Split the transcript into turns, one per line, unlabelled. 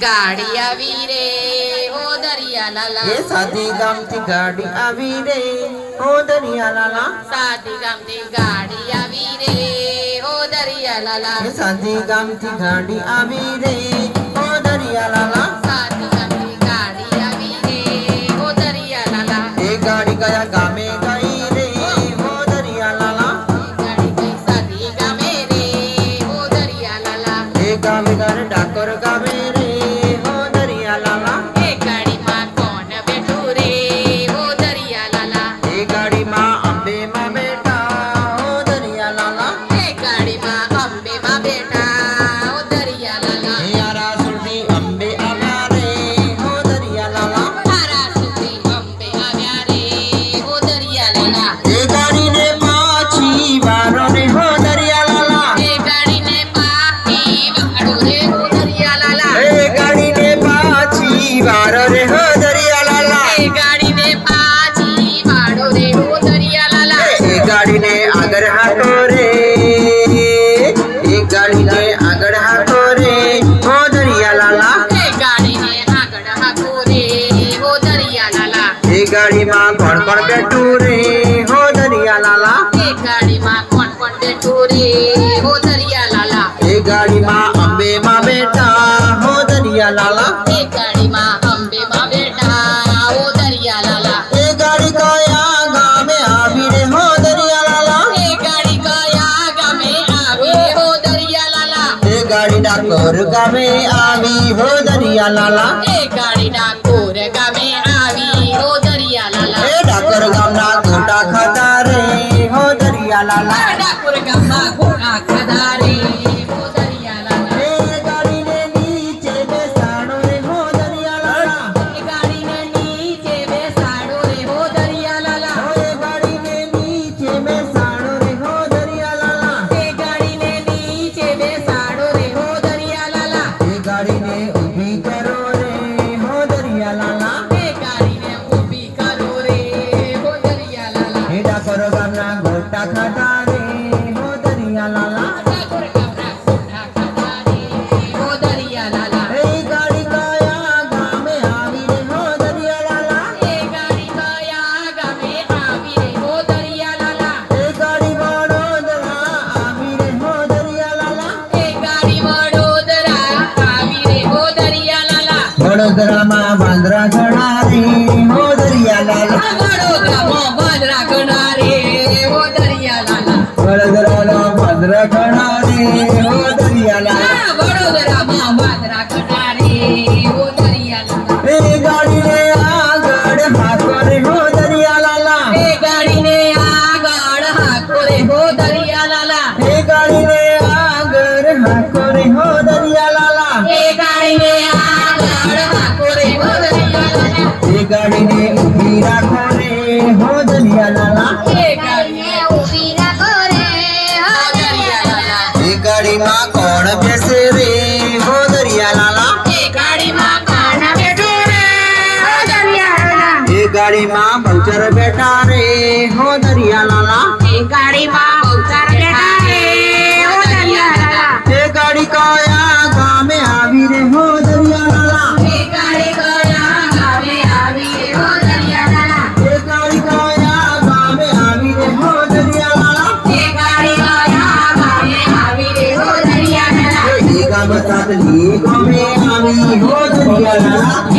ગાડી આવી રે હો દરિયા લાલા
એ સાથી ગામથી ગાડી આવી રે હો દરિયા લાલા
સાથી ગામથી ગાડી આવી રે હો દરિયા લાલા
એ સાથી ગામથી ગાડી આવી રે હો દરિયા લાલા
સાથી ગામથી ગાડી આવી રે હો દરિયા લાલા
એ ગાડી કયા ગામે ગઈ રે હો દરિયા લાલા
ગાડી કઈ સાથી ગામે રે હો દરિયા લાલા
એ ગામે ઘર ડાકોર ગામે રે હો દરિયા લાલા
એ ગાડીમાં કોણ બેઠું રે હો દરિયા લાલા
એ ગાડીમાં અંબે માં બેઠા હો દરિયા લાલા
એ ગાડીમાં અંબેમાં બેઠા હો દરિયા લાલા
એ આરા સુધી અંબે આવ્યા રે હો દરિયા લાલા
તારા સુધી અંબે આવ્યા રે હો દરિયા લાલા
એ ગાડીને પાછી વારો રે હો દરિયા લાલા
એ ગાડીને પાછી વાળો રે હો દરિયા લાલા
એ ગાડીને પાછી વારો રે હો દરિયા લાલા
એ ગાડીને પાછી વાળો રે હો દરિયા લાલા
એ ગાડીને આગળ હાકો રે એ ગાડીને આગળ હાકો રે હો દરિયા લાલા
એ ગાડીને આગળ હાકો રે હો દરિયા લાલા
એ ગાડીમાં કોણ કોણ બેઠું રે હો દરિયા લાલા
એ ગાડીમાં કોણ કોણ બેઠું રે હો દરિયા લાલા
એ ગાડીમાં અંબે માં બેઠા હો દરિયા લાલા
એ ગાડીમાં અંબેમાં બેઠા હો દરિયા લાલા
એ ગાડી કયા ગામે આવી રે હો દરિયા લાલા
એ ગાડી કયા ગામે આવી રે હો દરિયા લાલા
એ ગાડી ડાકોર ગામે આવી હો દરિયા લાલા
એ ગાડી ડાકોર ગામે આવી હો દરિયા લાલા
એ ડાકોર ગામના ગોટા ખાતા રે હો દરિયા લાલા
ડાકોર ગામમાં ઘોડા ખાધા રે હો દરિયા લાલા
એ ગાડીને નીચે બેસાડો રે હો દરિયા લાલા
એ ગાડીને નીચે બેસાડો રે હો દરિયા લાલા
એ ગાડીને નીચે બેસાડો રે હો દરિયા લાલા
એ ગાડીને નીચે બેસાડો રે હો દરિયા લાલા
એ ગાડીને ઊભી કરો રે હો દરિયા લાલા
એ ગાડીને ઊભી કરો રે હો દરિયા લાલા
એ ડાકોર ગામના ગોટા ખાતા રે હો દરિયા લાલા
ડાકોર ગામના ઘોડા ખાધા રે હો દરિયા લાલા
એ ગાડી કયા ગામે આવી રે હો દરિયા લાલા
એ ગાડી કયા ગામે આવી રે હો દરિયા લાલા
એ ગાડી વડોદરા આવી રે હો દરિયા લાલા
એ ગાડી વડોદરા આવી રે હો દરિયા લાલા
વડોદરામાં બાંદ્રા ઘણા રે હો દરિયા લાલા
વડોદરામાં બાંદ્રા ઘણા રે હો દરિયા લાલા
વડોદરાના બાંદ્રા ઘણા રે હો દરિયા લાલા
વડોદરામાં બાંદ્રા ઘણા રે હો દરિયા લાલા
એ ગાડીને આગળ હાકો રે હો દરિયા લાલા
એ ગાડીને આગળ હાકો રે હો દરિયા લાલા
એ ગાડીને આગળ હાકો રે હો દરિયા લાલા
એ ગાડીને આગળ હાકો રે હો દરિયા લાલા
એ ગાડીને ઊભી રાખો રે હો દરિયા લાલા
એ ગાડીને ઊભી રાખો રે હો દરિયા લાલા
એ ગાડીમાં કોણ બેસે રે હો દરિયા લાલા
એ ગાડીમાં કોણ બેઠું રે હો દરિયા લાલા
એ ગાડીમાં બહુચર બેઠા રે હો દરિયા લાલા
એ ગાડીમાં બહુચાર બેઠા રે હો દરિયા લાલા
એ ગાડી કયા ગામે આવી રે હો દરિયા લાલા
એ ગાડી કયા ગામે આવી રે હો દરિયા લાલા
એ ગાડી કયા ગામે આવી રે હો દરિયા લાલા
એ ગાડી કયા ગામે આવી રે હો દરિયા લાલા
એ ગામ સાતલી ગામે આવી હો દરિયા લાલા